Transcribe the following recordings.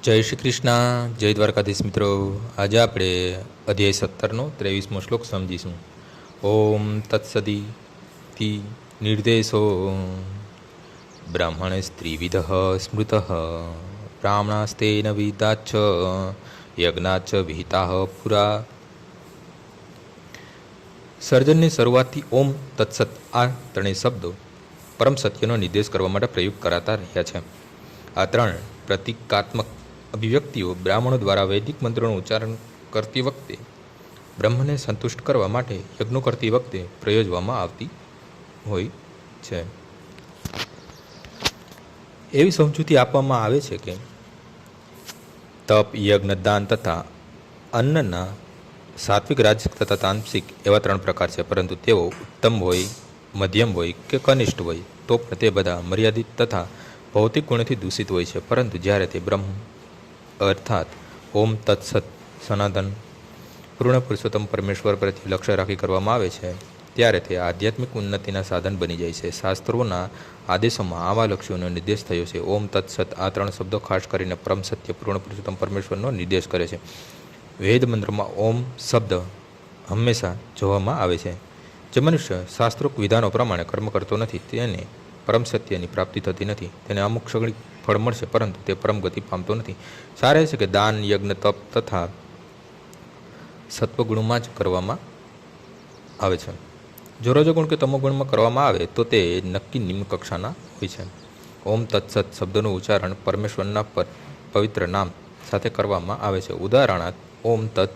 જય શ્રી કૃષ્ણ, જય દ્વારકાધીશ મિત્રો. આજે આપણે અધ્યાય 17નો 23મો શ્લોક સમજીશું. ઓમ તત્સદિતિ નિર્દેશો બ્રાહ્મણે સ્ત્રીવિધ સ્મૃત બ્રાહ્મણાસ્તેન વિદાચ્છ યજ્ઞાચ્ચ વિહિતા પુરા. સર્જનની શરૂઆતથી ઓમ તત્સત આ ત્રણેય શબ્દો પરમ સત્યનો નિર્દેશ કરવા માટે પ્રયુક્ત કરાતા રહ્યા છે. આ ત્રણ પ્રતિકાત્મક અભિવ્યક્તિઓ બ્રાહ્મણો દ્વારા વૈદિક મંત્રોનું ઉચ્ચારણ કરતી વખતે બ્રહ્મને સંતુષ્ટ કરવા માટે યજ્ઞો કરતી વખતે પ્રયોજવામાં આવતી હોય છે. એવી સમજૂતી આપવામાં આવે છે કે તપ, યજ્ઞ, દાન તથા અન્નના સાત્વિક, રાજસિક તથા તામસિક એવા ત્રણ પ્રકાર છે, પરંતુ તેઓ ઉત્તમ હોય, મધ્યમ હોય કે કનિષ્ઠ હોય તો પણ તે બધા મર્યાદિત તથા ભૌતિક ગુણોથી દૂષિત હોય છે. પરંતુ જ્યારે તે બ્રહ્મ અર્થાત ઓમ તત્સત સનાતન પૂર્ણ પુરુષોત્તમ પરમેશ્વર પ્રત્યે લક્ષ્ય રાખી કરવામાં આવે છે ત્યારે તે આધ્યાત્મિક ઉન્નતિના સાધન બની જાય છે. શાસ્ત્રોના આદેશોમાં આવા લક્ષ્યોનો નિર્દેશ થયો છે. ઓમ તત્સત આ ત્રણ શબ્દો ખાસ કરીને પરમ સત્ય પૂર્ણ પુરુષોત્તમ પરમેશ્વરનો નિર્દેશ કરે છે. વેદ મંત્રમાં ઓમ શબ્દ હંમેશા જોવામાં આવે છે. જે મનુષ્ય શાસ્ત્રોક્ત વિધાનો પ્રમાણે કર્મ કરતો નથી તેને પરમ સત્યની પ્રાપ્તિ થતી નથી. તેને અમુક ક્ષણિક ફળ મળશે પરંતુ તે પરમ ગતિ પામતો નથી. સાર એ છે કે દાન, યજ્ઞ, તપ તથા સત્વગુણમાં જ કરવામાં આવે છે. જો રજોગુણ કે તમોગુણમાં કરવામાં આવે તો તે નક્કી નિમ્ન કક્ષાના હોય છે. ઓમ તત્સત શબ્દનું ઉચ્ચારણ પરમેશ્વરના પવિત્ર નામ સાથે કરવામાં આવે છે. ઉદાહરણાર્થ ઓમ તત્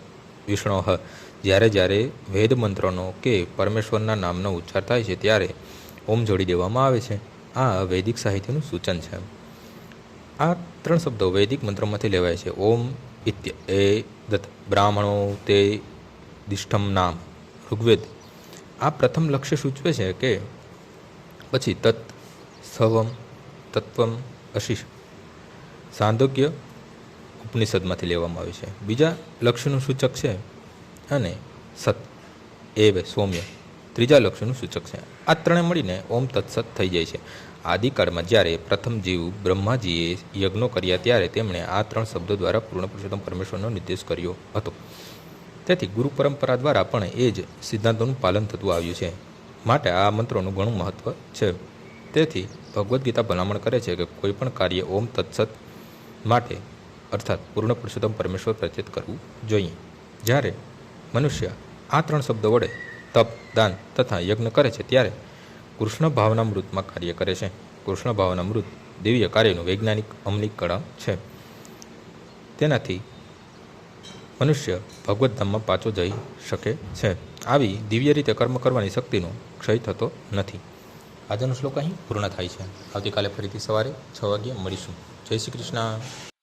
વિષ્ણોઃ. જ્યારે જ્યારે વેદ મંત્રનો કે પરમેશ્વરના નામનો ઉચ્ચાર થાય છે ત્યારે ઓમ જોડી દેવામાં આવે છે. આ વૈદિક સાહિત્યનું સૂચન છે. આ ત્રણ શબ્દો વૈદિક મંત્રોમાંથી લેવાય છે. ઓમ ઇત્ય એ દત્ત બ્રાહ્મણો તે દિષ્ઠમ નામ ઋગ્વેદ આ પ્રથમ લક્ષ્ય સૂચવે છે કે પછી તત્ સવમ તત્વમ અશિષ સાંદોગ્ય ઉપનિષદમાંથી લેવામાં આવ્યું છે. બીજા લક્ષ્યનું સૂચક છે અને સત એવ સૌમ્ય ત્રીજા લક્ષ્યનું સૂચક છે. આ ત્રણે મળીને ઓમ તત્સત થઈ જાય છે. આદિકાળમાં જ્યારે પ્રથમ જીવ બ્રહ્માજીએ યજ્ઞો કર્યા ત્યારે તેમણે આ ત્રણ શબ્દો દ્વારા પૂર્ણ પુરુષોત્તમ પરમેશ્વરનો નિર્દેશ કર્યો હતો. તેથી ગુરુ પરંપરા દ્વારા પણ એ જ સિદ્ધાંતોનું પાલન થતું આવ્યું છે. માટે આ મંત્રોનું ઘણું મહત્ત્વ છે. તેથી ભગવદ્ ગીતા ભલામણ કરે છે કે કોઈ પણ કાર્ય ઓમ તત્સત માટે અર્થાત પૂર્ણ પુરુષોત્તમ પરમેશ્વર પ્રત્યે કરવું જોઈએ. જ્યારે મનુષ્ય આ ત્રણ શબ્દો વડે તપ, દાન તથા યજ્ઞ કરે છે ત્યારે કૃષ્ણ ભાવનામૃતમાં કાર્ય કરે છે. કૃષ્ણ ભાવનામૃત દિવ્ય કાર્યનું વૈજ્ઞાનિક અમલીકરણ છે. તેનાથી મનુષ્ય ભગવદ્ ધામમાં પાછો જઈ શકે છે. આવી દિવ્ય રીતે કર્મ કરવાની શક્તિનો ક્ષય થતો નથી. આજનો શ્લોક અહીં પૂર્ણ થાય છે. આવતીકાલે ફરીથી સવારે 6 વાગ્યે મળીશું. જય શ્રી કૃષ્ણ.